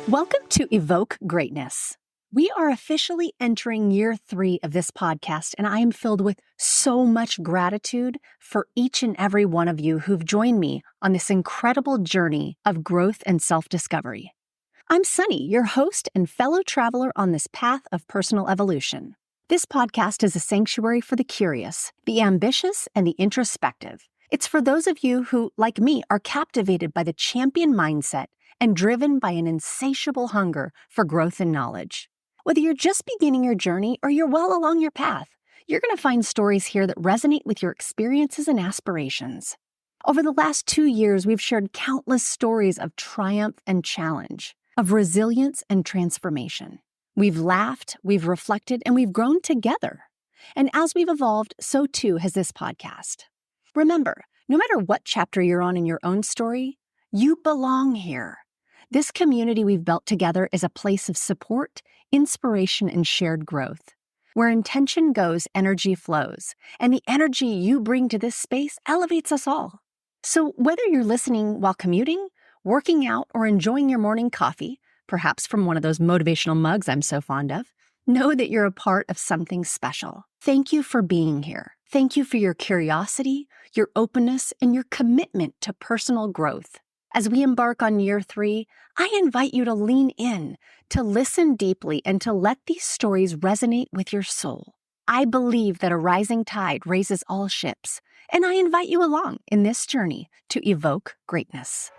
Welcome to Evoke Greatness. We are officially entering year 3 of this podcast, and I am filled with so much gratitude for each and every one of you who've joined me on this incredible journey of growth and self-discovery. I'm Sunny, your host and fellow traveler on this path of personal evolution. This podcast is a sanctuary for the curious, the ambitious, and the introspective. It's for those of you who, like me, are captivated by the champion mindset and driven by an insatiable hunger for growth and knowledge. Whether you're just beginning your journey or you're well along your path, you're going to find stories here that resonate with your experiences and aspirations. Over the last 2 years, we've shared countless stories of triumph and challenge, of resilience and transformation. We've laughed, we've reflected, and we've grown together. And as we've evolved, so too has this podcast. Remember, no matter what chapter you're on in your own story, you belong here. This community we've built together is a place of support, inspiration, and shared growth. Where intention goes, energy flows, and the energy you bring to this space elevates us all. So whether you're listening while commuting, working out, or enjoying your morning coffee, perhaps from one of those motivational mugs I'm so fond of, know that you're a part of something special. Thank you for being here. Thank you for your curiosity, your openness, and your commitment to personal growth. As we embark on year 3, I invite you to lean in, to listen deeply, and to let these stories resonate with your soul. I believe that a rising tide raises all ships, and I invite you along in this journey to evoke greatness.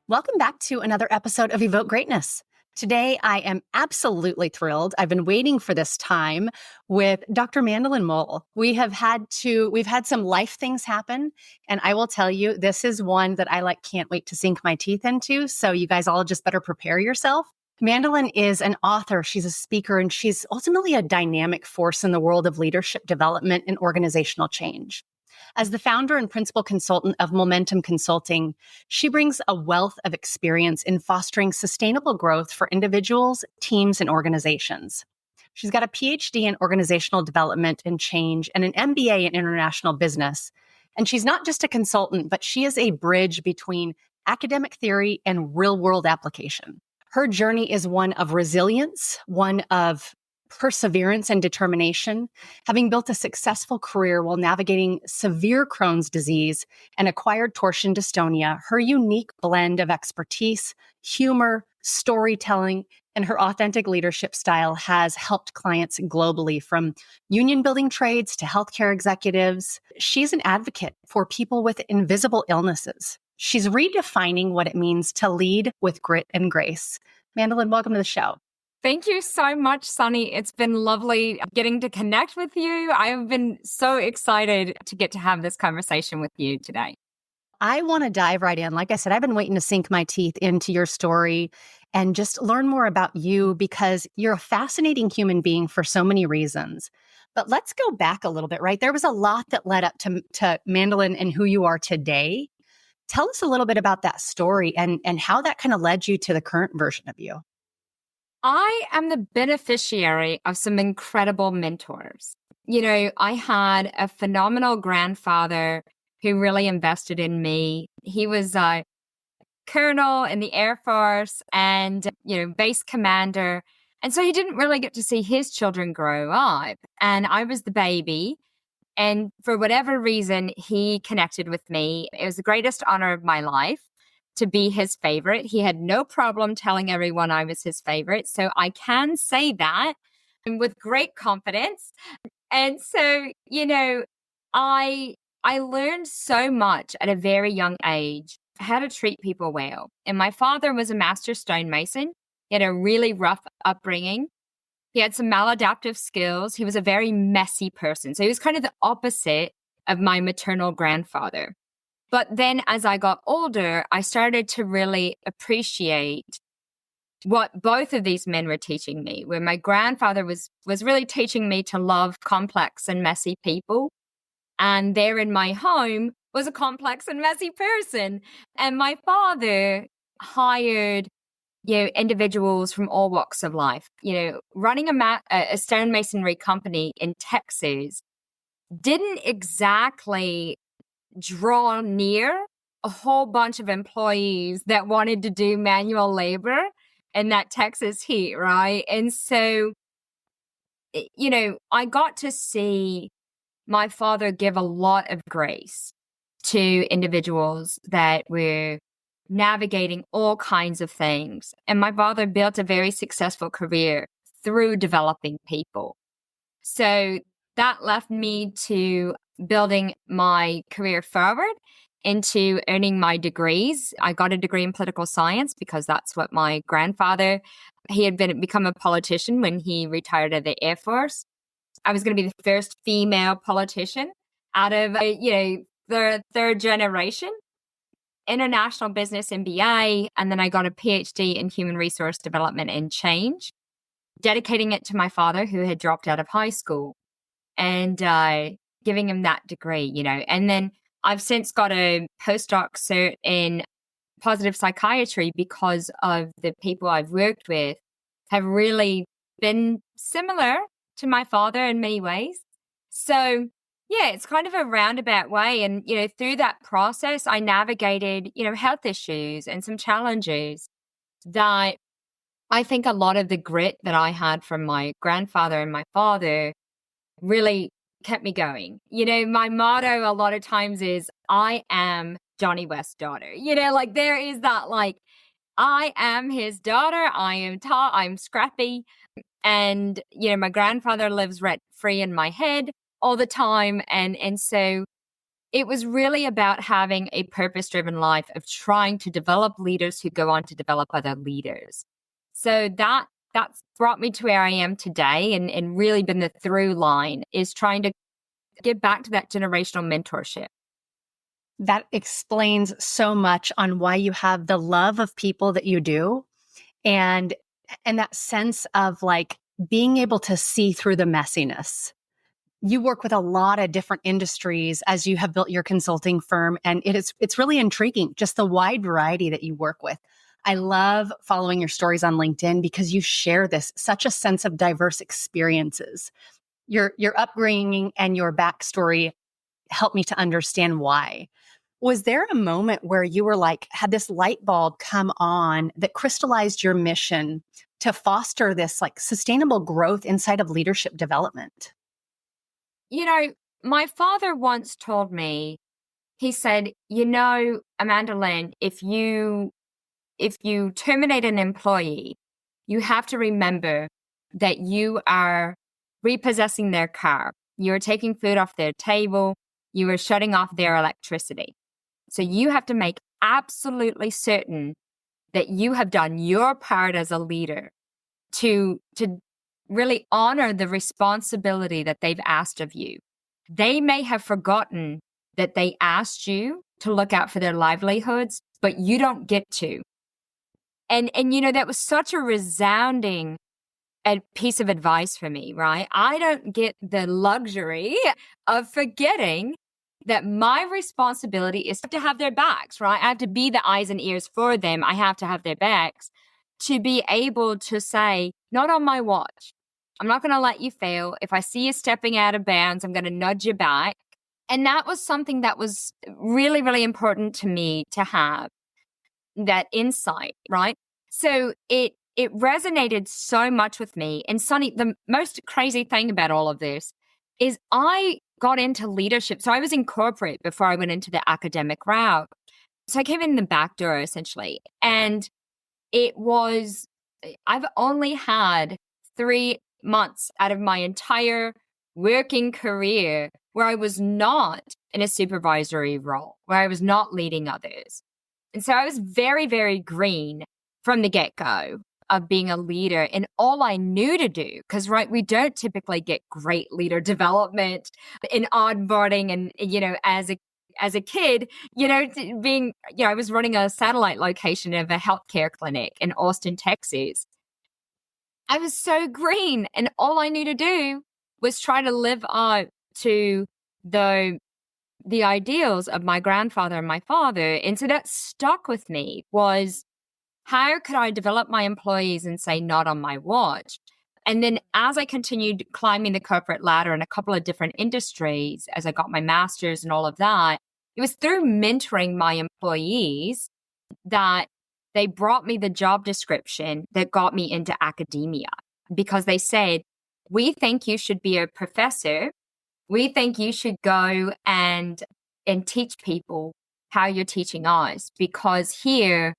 Welcome back to another episode of Evoke Greatness. Today, I am absolutely thrilled. I've been waiting for this time with Dr. Mandolen Mull. We've had some life things happen, and I will tell you, this is one that I can't wait to sink my teeth into. So you guys all just better prepare yourself. Mandolen is an author, she's a speaker, and she's ultimately a dynamic force in the world of leadership development and organizational change. As the founder and principal consultant of MullMentum Consulting, she brings a wealth of experience in fostering sustainable growth for individuals, teams, and organizations. She's got a PhD in organizational development and change and an MBA in international business. And she's not just a consultant, but she is a bridge between academic theory and real-world application. Her journey is one of resilience, one of perseverance and determination, having built a successful career while navigating severe Crohn's disease and acquired torsion dystonia. Her unique blend of expertise, humor, storytelling, and her authentic leadership style has helped clients globally, from union-building trades to healthcare executives. She's an advocate for people with invisible illnesses. She's redefining what it means to lead with grit and grace. Mandolen, welcome to the show. Thank you so much, Sunny. It's been lovely getting to connect with you. I have been so excited to get to have this conversation with you today. I want to dive right in. Like I said, I've been waiting to sink my teeth into your story and just learn more about you, because you're a fascinating human being for so many reasons. But let's go back a little bit, right? There was a lot that led up to Mandolen and who you are today. Tell us a little bit about that story and how that kind of led you to the current version of you. I am the beneficiary of some incredible mentors. I had a phenomenal grandfather who really invested in me. He was a colonel in the Air Force and, base commander. And so he didn't really get to see his children grow up. And I was the baby. And for whatever reason, he connected with me. It was the greatest honor of my life to be his favorite. He had no problem telling everyone I was his favorite. So I can say that with great confidence. And so, I learned so much at a very young age how to treat people well. And my father was a master stonemason. He had a really rough upbringing. He had some maladaptive skills. He was a very messy person. So he was kind of the opposite of my maternal grandfather. But then as I got older, I started to really appreciate what both of these men were teaching me, where my grandfather was really teaching me to love complex and messy people. And there in my home was a complex and messy person. And my father hired individuals from all walks of life. Running a stonemasonry company in Texas didn't exactly draw near a whole bunch of employees that wanted to do manual labor in that Texas heat, right? And so, I got to see my father give a lot of grace to individuals that were navigating all kinds of things. And my father built a very successful career through developing people. So that left me to building my career forward into earning my degrees. I got a degree in political science because that's what my grandfather, he had become a politician when he retired out of the Air Force. I was going to be the first female politician out of, the third generation. International business MBA, and then I got a PhD in human resource development and change, dedicating it to my father who had dropped out of high school and giving him that degree, And then I've since got a postdoc cert in positive psychiatry because of the people I've worked with have really been similar to my father in many ways. So yeah, it's kind of a roundabout way. And, through that process, I navigated, health issues and some challenges that I think a lot of the grit that I had from my grandfather and my father really kept me going. My motto a lot of times is, I am Johnny West's daughter. There is that, I am his daughter. I am tall. I'm scrappy. And, my grandfather lives rent free in my head all the time. And so it was really about having a purpose-driven life of trying to develop leaders who go on to develop other leaders. So that's brought me to where I am today and really been the through line is trying to get back to that generational mentorship. That explains so much on why you have the love of people that you do and that sense of being able to see through the messiness. You work with a lot of different industries as you have built your consulting firm, and it's really intriguing, just the wide variety that you work with. I love following your stories on LinkedIn because you share such a sense of diverse experiences. Your upbringing and your backstory helped me to understand why. Was there a moment where you were had this light bulb come on that crystallized your mission to foster this sustainable growth inside of leadership development? My father once told me, he said, Amanda Lynn, if you terminate an employee, you have to remember that you are repossessing their car. You're taking food off their table. You are shutting off their electricity. So you have to make absolutely certain that you have done your part as a leader to really honor the responsibility that they've asked of you. They may have forgotten that they asked you to look out for their livelihoods, but you don't get to. And that was such a resounding piece of advice for me, right? I don't get the luxury of forgetting that my responsibility is to have their backs, right? I have to be the eyes and ears for them. I have to have their backs to be able to say, not on my watch. I'm not going to let you fail. If I see you stepping out of bounds, I'm going to nudge you back. And that was something that was really, really important to me to have, that insight, right? So it resonated so much with me. And Sunny, the most crazy thing about all of this is I got into leadership. So I was in corporate before I went into the academic route. So I came in the back door essentially. And I've only had 3 months out of my entire working career where I was not in a supervisory role, where I was not leading others. And so I was very, very green from the get-go of being a leader and all I knew to do, because, right, we don't typically get great leader development in onboarding and, as a kid, I was running a satellite location of a healthcare clinic in Austin, Texas. I was so green and all I knew to do was try to live up to the ideals of my grandfather and my father. And so that stuck with me was how could I develop my employees and say, not on my watch? And then as I continued climbing the corporate ladder in a couple of different industries, as I got my master's and all of that, it was through mentoring my employees that they brought me the job description that got me into academia, because they said, we think you should be a professor. We think you should go and teach people how you're teaching us, because here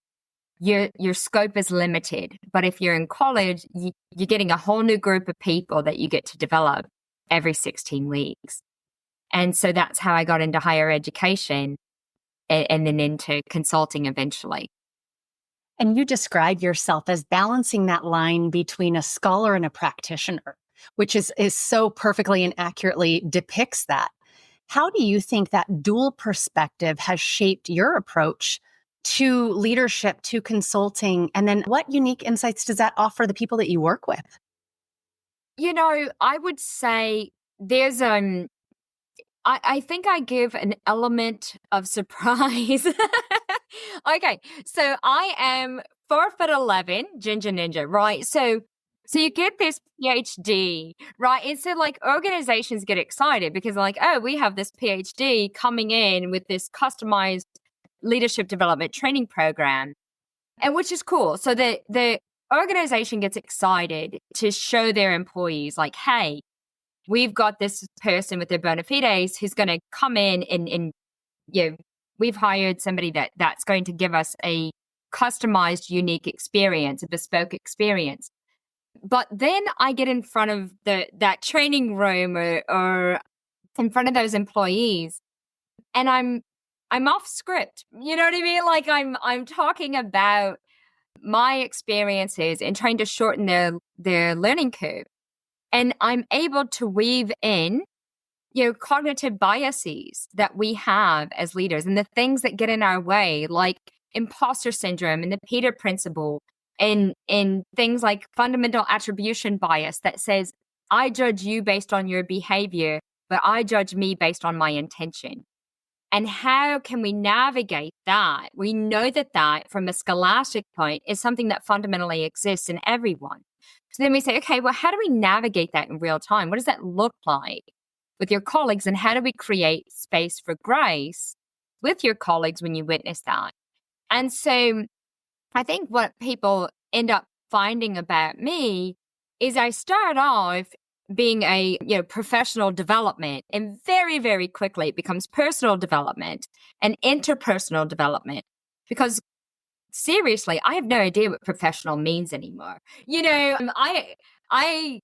your scope is limited. But if you're in college, you're getting a whole new group of people that you get to develop every 16 weeks. And so that's how I got into higher education and then into consulting eventually. And you describe yourself as balancing that line between a scholar and a practitioner, which is so perfectly and accurately depicts that. How do you think that dual perspective has shaped your approach to leadership, to consulting? And then what unique insights does that offer the people that you work with? I would say there's I think I give an element of surprise. Okay, so I am 4'11", ginger ninja, right? So you get this PhD, right? And so like organizations get excited because they're like, oh, we have this PhD coming in with this customized leadership development training program, and which is cool. So the organization gets excited to show their employees like, hey, we've got this person with their bona fides who's going to come in and we've hired somebody that's going to give us a customized, unique experience, a bespoke experience. But then I get in front of that training room or in front of those employees, and I'm off script. You know what I mean? Like I'm talking about my experiences and trying to shorten their learning curve. And I'm able to weave in, cognitive biases that we have as leaders and the things that get in our way, like imposter syndrome and the Peter principle, and things like fundamental attribution bias that says, I judge you based on your behavior, but I judge me based on my intention. And how can we navigate that? We know that from a scholastic point is something that fundamentally exists in everyone. So then we say, okay, well, how do we navigate that in real time? What does that look like with your colleagues? And how do we create space for grace with your colleagues when you witness that? And so I think what people end up finding about me is I start off being a professional development, and very, very quickly it becomes personal development and interpersonal development, because seriously, I have no idea what professional means anymore. I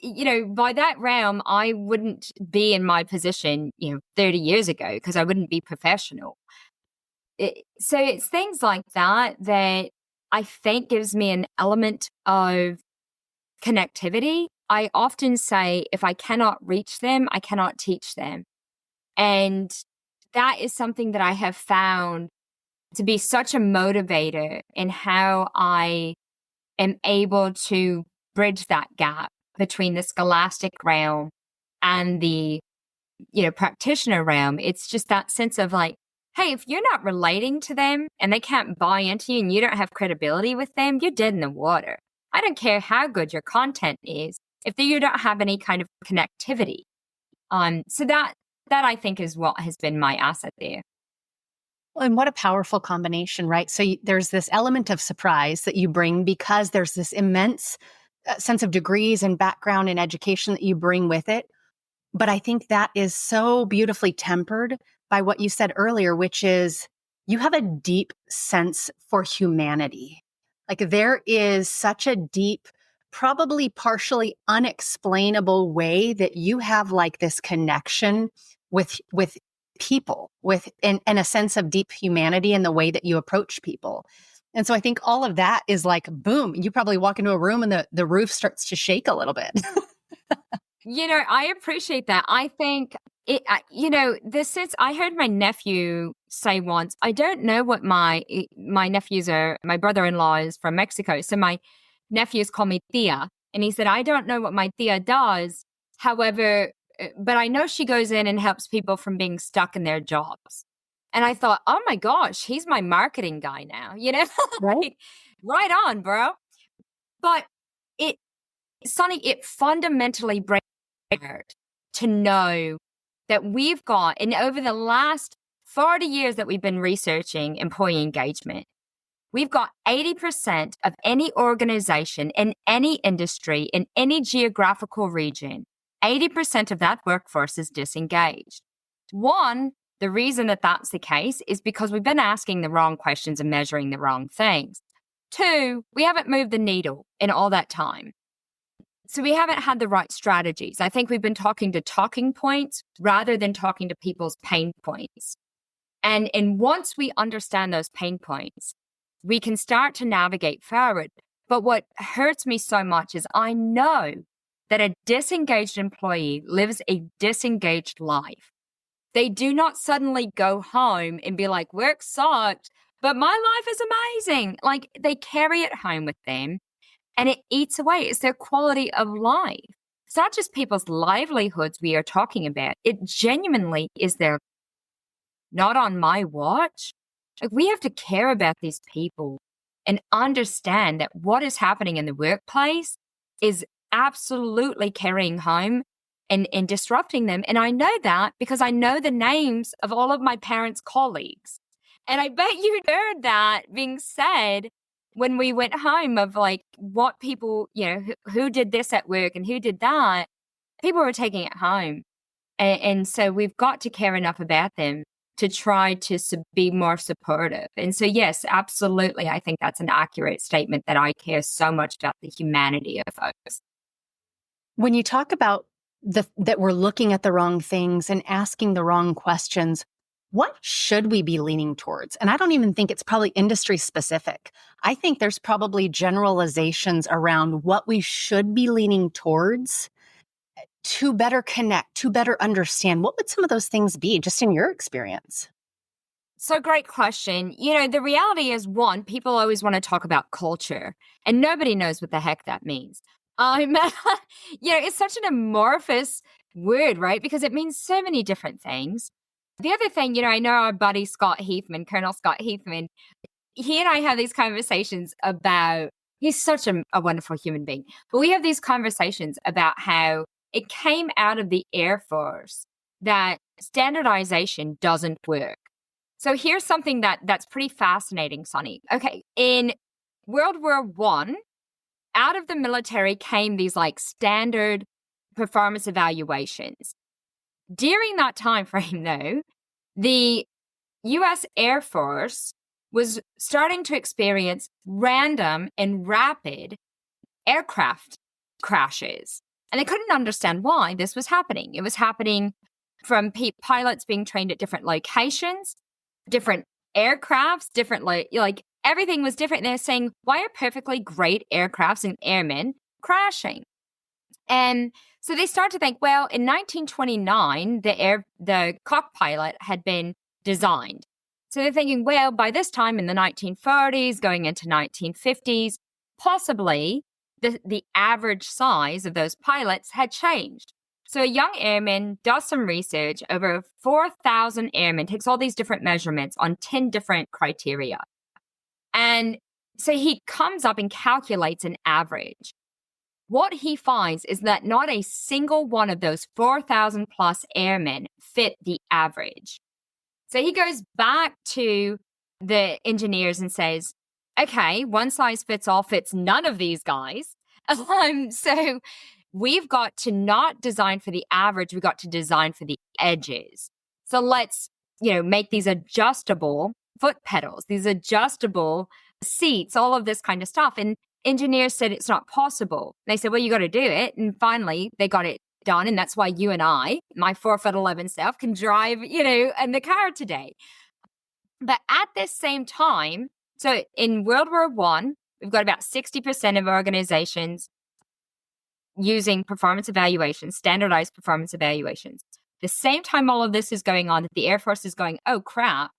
by that realm, I wouldn't be in my position, 30 years ago, because I wouldn't be professional. So it's things like that I think gives me an element of connectivity. I often say, if I cannot reach them, I cannot teach them. And that is something that I have found to be such a motivator in how I am able to bridge that gap between the scholastic realm and the, practitioner realm. It's just that sense of like, hey, if you're not relating to them and they can't buy into you and you don't have credibility with them, you're dead in the water. I don't care how good your content is if you don't have any kind of connectivity. So that I think is what has been my asset there. Well, and what a powerful combination, right? So there's this element of surprise that you bring because there's this immense sense of degrees and background and education that you bring with it. But I think that is so beautifully tempered by what you said earlier, which is you have a deep sense for humanity. Like there is such a deep, probably partially unexplainable way that you have like this connection with people, and a sense of deep humanity in the way that you approach people. And so I think all of that is like, boom, you probably walk into a room and the roof starts to shake a little bit. I appreciate that. I think this is, I heard my nephew say once, I don't know what my nephews are. My brother-in-law is from Mexico. So my nephews call me Tia. And he said, I don't know what my Tia does. However, but I know she goes in and helps people from being stuck in their jobs. And I thought, oh my gosh, he's my marketing guy now, Right. Right on, bro. But Sonny, it fundamentally breaks my heart to know that we've got, and over the last 40 years that we've been researching employee engagement, we've got 80% of any organization in any industry, in any geographical region, 80% of that workforce is disengaged. One, the reason that that's the case is because we've been asking the wrong questions and measuring the wrong things. Two, we haven't moved the needle in all that time. So we haven't had the right strategies. I think we've been talking to talking points rather than talking to people's pain points. And once we understand those pain points, we can start to navigate forward. But what hurts me so much is I know that a disengaged employee lives a disengaged life. They do not suddenly go home and be like, work sucked, but my life is amazing. Like, they carry it home with them and it eats away. It's their quality of life. It's not just people's livelihoods we are talking about. It genuinely is their, not on my watch. Like, we have to care about these people and understand that what is happening in the workplace is absolutely carrying home and disrupting them. And I know that because I know the names of all of my parents' colleagues. And I bet you heard that being said when we went home of like what people, who did this at work and who did that. People were taking it home. And so we've got to care enough about them to try to be more supportive. And so, yes, absolutely. I think that's an accurate statement that I care so much about the humanity of folks. When you talk about that we're looking at the wrong things and asking the wrong questions, what should we be leaning towards? And I don't even think it's probably industry specific. I think there's probably generalizations around what we should be leaning towards to better connect, to better understand. What would some of those things be, just in your experience? So great question. The reality is, one, people always want to talk about culture, and nobody knows what the heck that means. It's such an amorphous word, right? Because it means so many different things. The other thing, I know our buddy Scott Heathman, Colonel Scott Heathman, he and I have these conversations about, he's such a wonderful human being, but we have these conversations about how it came out of the Air Force that standardization doesn't work. So here's something that's pretty fascinating, Sonny. Okay, in World War I, out of the military came these like standard performance evaluations. During that time frame, though, the U.S. Air Force was starting to experience random and rapid aircraft crashes. And they couldn't understand why this was happening. It was happening from pilots being trained at different locations, different aircrafts, different, like everything was different. They're saying, why are perfectly great aircrafts and airmen crashing? And so they start to think, well, in 1929, the cockpilot had been designed. So they're thinking, well, by this time in the 1940s, going into 1950s, possibly the average size of those pilots had changed. So a young airman does some research, over 4,000 airmen, takes all these different measurements on 10 different criteria. And so he comes up and calculates an average. What he finds is that not a single one of those 4,000 plus airmen fit the average. So he goes back to the engineers and says, okay, one size fits all fits none of these guys. So we've got to not design for the average. We've got to design for the edges. So let's, make these adjustable foot pedals, these adjustable seats, all of this kind of stuff. And engineers said it's not possible. They said, well, you got to do it. And finally, they got it done. And that's why you and I, my 4'11" self, can drive, in the car today. But at this same time, so in World War I, we've got about 60% of organizations using performance evaluations, standardized performance evaluations. The same time all of this is going on, that the Air Force is going, oh crap,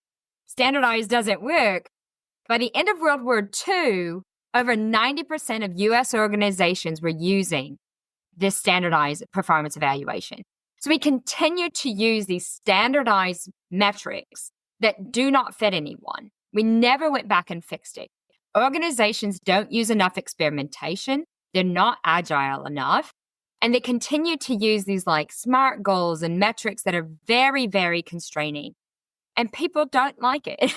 standardized doesn't work. By the end of World War II, over 90% of US organizations were using this standardized performance evaluation. So we continue to use these standardized metrics that do not fit anyone. We never went back and fixed it. organizations don't use enough experimentation. They're not agile enough. And they continue to use these like SMART goals and metrics that are very, very constraining. And people don't like it.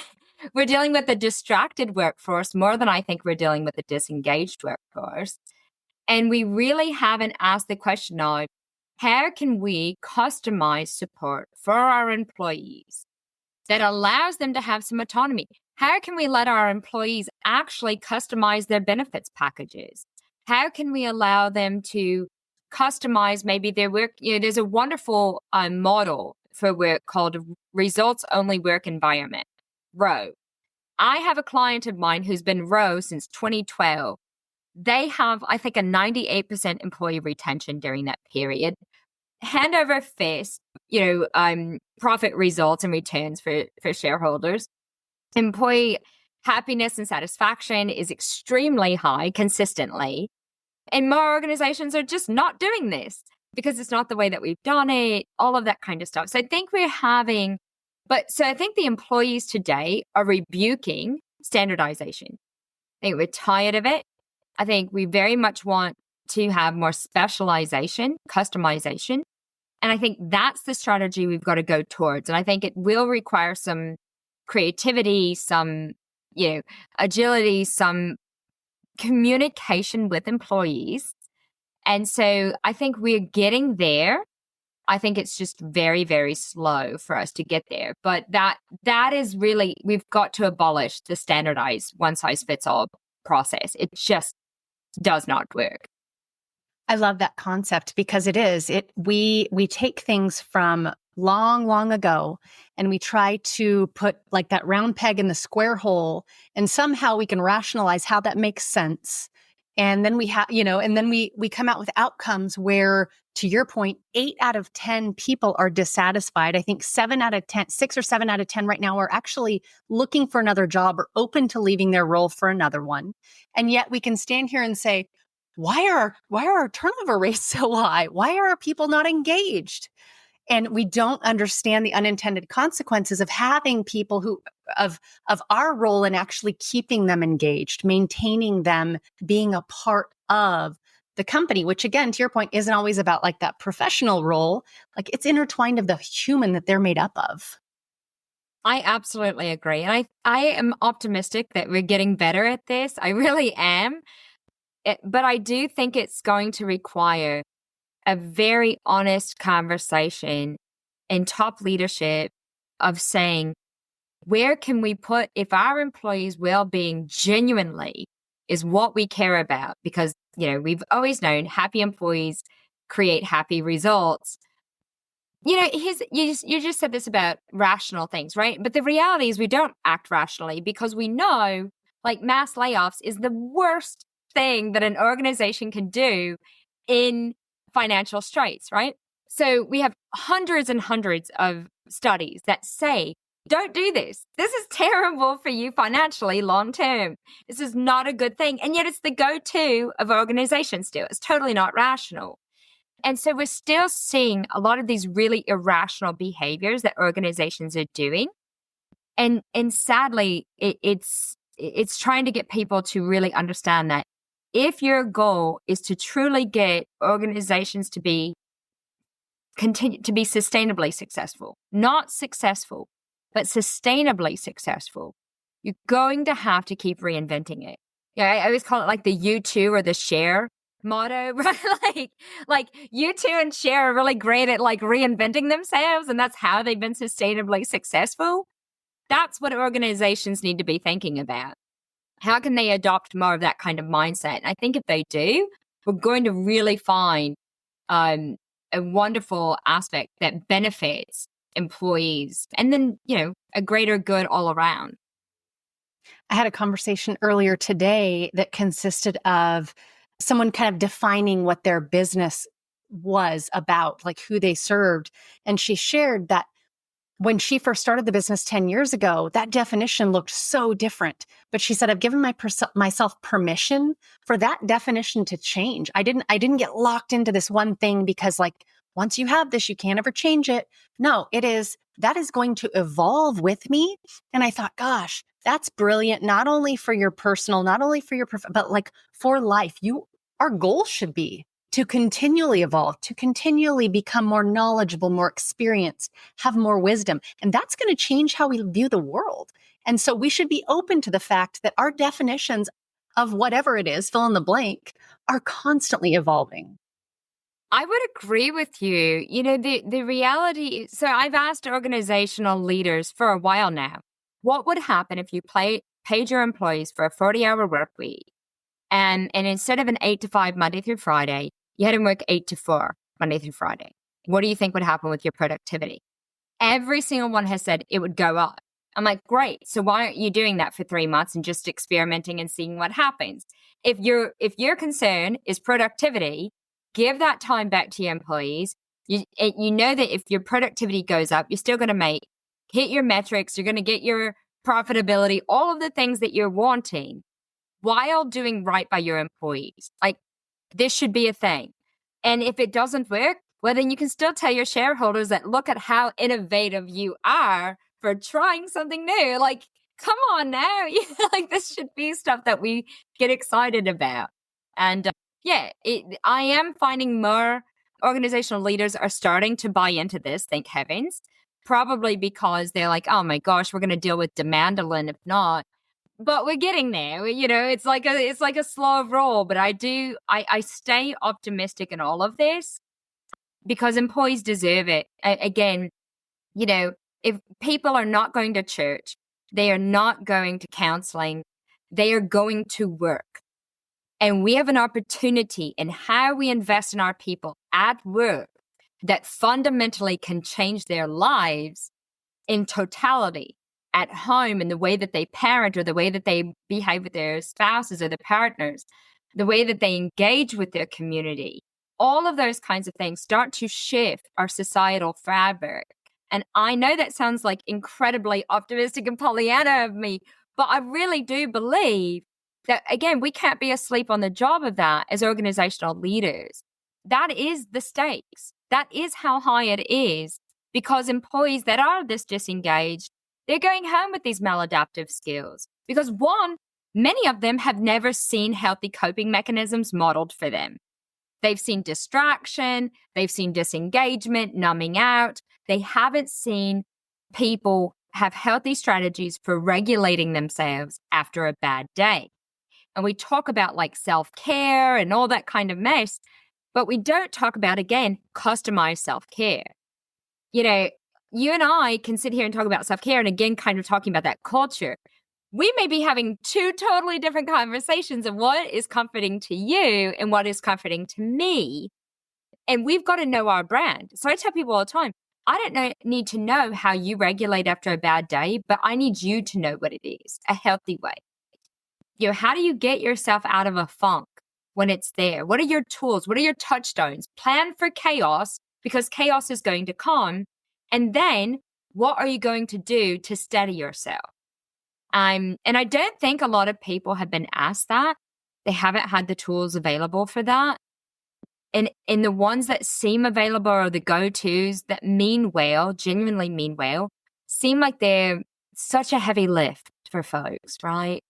We're dealing with a distracted workforce more than I think we're dealing with a disengaged workforce. And we really haven't asked the question of how can we customize support for our employees that allows them to have some autonomy? How can we let our employees actually customize their benefits packages? How can we allow them to customize maybe their work? There's a wonderful model for work called results-only work environment, ROW. I have a client of mine who's been ROW since 2012. They have, I think, a 98% employee retention during that period. Hand over fist, profit results and returns for shareholders. Employee happiness and satisfaction is extremely high consistently. And more organizations are just not doing this because it's not the way that we've done it, all of that kind of stuff. So I think I think the employees today are rebuking standardization. I think we're tired of it. I think we very much want to have more specialization, customization. And I think that's the strategy we've got to go towards. And I think it will require some creativity, some, agility, some communication with employees. And so I think we're getting there. I think it's just very, very slow for us to get there. But that is really, we've got to abolish the standardized one-size-fits-all process. It just does not work. I love that concept because we take things from long, long ago and we try to put like that round peg in the square hole and somehow we can rationalize how that makes sense. And then we come out with outcomes where, to your point, 8 out of 10 people are dissatisfied. I think 6 or 7 out of 10 right now are actually looking for another job or open to leaving their role for another one. And yet we can stand here and say, why are our turnover rates so high? Why are our people not engaged? And we don't understand the unintended consequences of having people of our role in actually keeping them engaged, maintaining them, being a part of the company, which again, to your point, isn't always about like that professional role. Like it's intertwined of the human that they're made up of. I absolutely agree. And I am optimistic that we're getting better at this. I really am. But I do think it's going to require a very honest conversation in top leadership of saying, where can we put, if our employees' well-being genuinely is what we care about? Because, we've always known happy employees create happy results. You just said this about rational things, right? But the reality is we don't act rationally because we know like mass layoffs is the worst thing that an organization can do in financial straits, right? So we have hundreds and hundreds of studies that say, don't do this. This is terrible for you financially long term. This is not a good thing. And yet it's the go-to of organizations still. It's totally not rational. And so we're still seeing a lot of these really irrational behaviors that organizations are doing. And sadly, it's trying to get people to really understand that if your goal is to truly get organizations to continue to be sustainably successful, not successful, but sustainably successful, you're going to have to keep reinventing it. Yeah, I always call it like the U2 or the share motto, right? like U2 and share are really great at like reinventing themselves, and that's how they've been sustainably successful. That's what organizations need to be thinking about. How can they adopt more of that kind of mindset? And I think if they do, we're going to really find a wonderful aspect that benefits employees and then, a greater good all around. I had a conversation earlier today that consisted of someone kind of defining what their business was about, like who they served. And she shared that when she first started the business 10 years ago, that definition looked so different. But she said, I've given myself permission for that definition to change. I didn't get locked into this one thing because like, once you have this, you can't ever change it. No, that is going to evolve with me. And I thought, gosh, That's brilliant. Not only for your personal, not only for your, but like for life. Our goal should be to continually evolve, to continually become more knowledgeable, more experienced, have more wisdom. And that's going to change how we view the world. And so we should be open to the fact that our definitions of whatever it is, fill in the blank, are constantly evolving. I would agree with you. You know, the reality, so I've asked organizational leaders for a while now, what would happen if you paid your employees for a 40-hour work week and instead of an 8 to 5 Monday through Friday, you had them work 8 to 4 Monday through Friday? What do you think would happen with your productivity? Every single one has said it would go up. I'm like, great. So why aren't you doing that for 3 months and just experimenting and seeing what happens? If your concern is productivity, give that time back to your employees. You know that if your productivity goes up, you're still going to hit your metrics. You're going to get your profitability, all of the things that you're wanting while doing right by your employees. Like, this should be a thing. And if it doesn't work, well, then you can still tell your shareholders that look at how innovative you are for trying something new. Like, come on now. Like, this should be stuff that we get excited about. And I am finding more organizational leaders are starting to buy into this, thank heavens, probably because they're like, oh my gosh, we're going to deal with Mandolen if not. But we're getting there. It's like a slow roll. But I stay optimistic in all of this because employees deserve it. Again, if people are not going to church, they are not going to counseling, they are going to work. And we have an opportunity in how we invest in our people at work that fundamentally can change their lives in totality at home, in the way that they parent or the way that they behave with their spouses or their partners, the way that they engage with their community. All of those kinds of things start to shift our societal fabric. And I know that sounds like incredibly optimistic and Pollyanna of me, but I really do believe that, again, we can't be asleep on the job of that as organizational leaders. That is the stakes. That is how high it is, because employees that are this disengaged, they're going home with these maladaptive skills. Because one, many of them have never seen healthy coping mechanisms modeled for them. They've seen distraction, they've seen disengagement, numbing out. They haven't seen people have healthy strategies for regulating themselves after a bad day. And we talk about like self-care and all that kind of mess, but we don't talk about, again, customized self-care. You and I can sit here and talk about self-care and, again, kind of talking about that culture. We may be having two totally different conversations of what is comforting to you and what is comforting to me. And we've got to know our brand. So I tell people all the time, I don't need to know how you regulate after a bad day, but I need you to know what it is, a healthy way. How do you get yourself out of a funk when it's there? What are your tools? What are your touchstones? Plan for chaos, because chaos is going to come. And then what are you going to do to steady yourself? And I don't think a lot of people have been asked that. They haven't had the tools available for that. And the ones that seem available are the go-tos that mean well, genuinely mean well, seem like they're such a heavy lift for folks, right?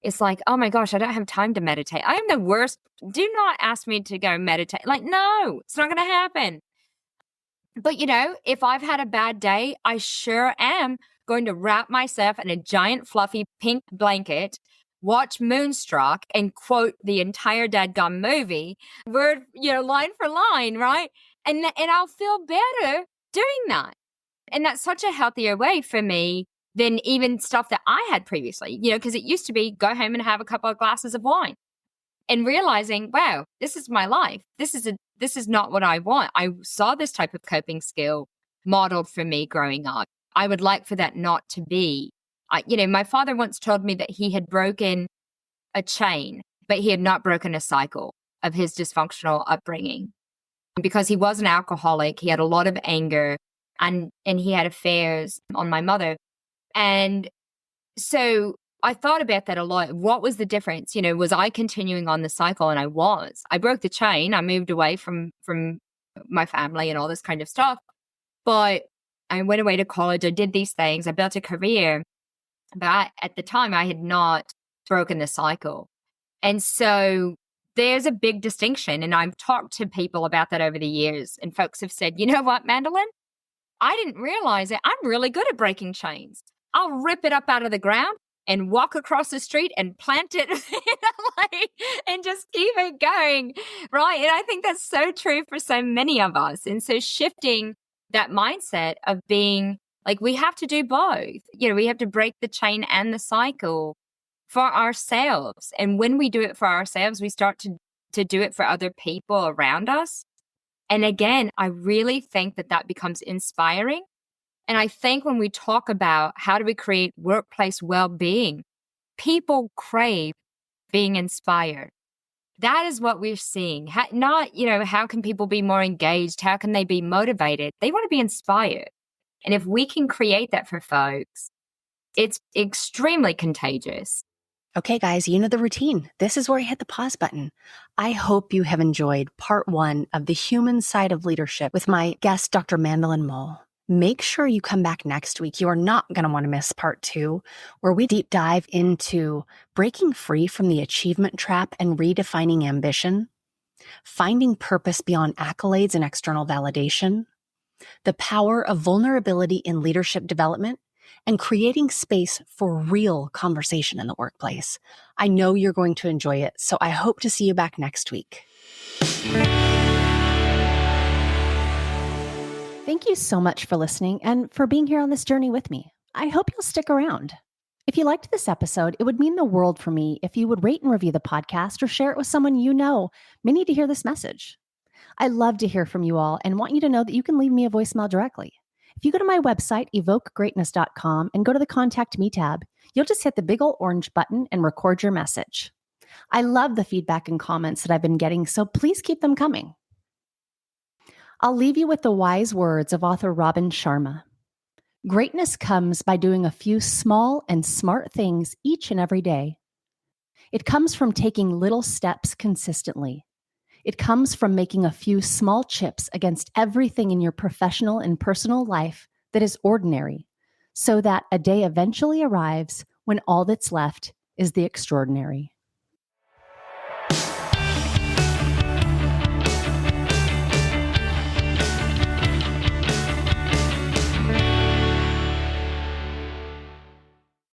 It's like, oh my gosh, I don't have time to meditate. I am the worst. Do not ask me to go meditate. Like, no, it's not going to happen. But, if I've had a bad day, I sure am going to wrap myself in a giant fluffy pink blanket, watch Moonstruck, and quote the entire dadgum movie, word, line for line, right? And I'll feel better doing that. And that's such a healthier way for me than even stuff that I had previously, because it used to be go home and have a couple of glasses of wine and realizing, wow, this is my life. This is not what I want. I saw this type of coping skill modeled for me growing up. I would like for that not to be. My father once told me that he had broken a chain, but he had not broken a cycle of his dysfunctional upbringing. Because he was an alcoholic, he had a lot of anger, and he had affairs on my mother. And so I thought about that a lot. What was the difference? Was I continuing on the cycle? And I was. I broke the chain. I moved away from my family and all this kind of stuff. But I went away to college. I did these things. I built a career. But at the time, I had not broken the cycle. And so there's a big distinction. And I've talked to people about that over the years. And folks have said, you know what, Mandolen? I didn't realize it. I'm really good at breaking chains. I'll rip it up out of the ground and walk across the street and plant it and just keep it going. Right. And I think that's so true for so many of us. And so shifting that mindset of being like, we have to do both. We have to break the chain and the cycle for ourselves. And when we do it for ourselves, we start to do it for other people around us. And again, I really think that becomes inspiring. And I think when we talk about how do we create workplace well-being, people crave being inspired. That is what we're seeing. How can people be more engaged? How can they be motivated? They want to be inspired. And if we can create that for folks, it's extremely contagious. Okay, guys, you know the routine. This is where I hit the pause button. I hope you have enjoyed part 1 of the human side of leadership with my guest, Dr. Mandolen Mull. Make sure you come back next week. You are not going to want to miss part 2, where we deep dive into breaking free from the achievement trap and redefining ambition, finding purpose beyond accolades and external validation, the power of vulnerability in leadership development, and creating space for real conversation in the workplace. I know you're going to enjoy it, so I hope to see you back next week. Thank you so much for listening and for being here on this journey with me. I hope you'll stick around. If you liked this episode, it would mean the world for me if you would rate and review the podcast or share it with someone you know may need to hear this message. I love to hear from you all and want you to know that you can leave me a voicemail directly. If you go to my website, evokegreatness.com, and go to the Contact Me tab, you'll just hit the big old orange button and record your message. I love the feedback and comments that I've been getting, so please keep them coming. I'll leave you with the wise words of author Robin Sharma. Greatness comes by doing a few small and smart things each and every day. It comes from taking little steps consistently. It comes from making a few small chips against everything in your professional and personal life that is ordinary, so that a day eventually arrives when all that's left is the extraordinary.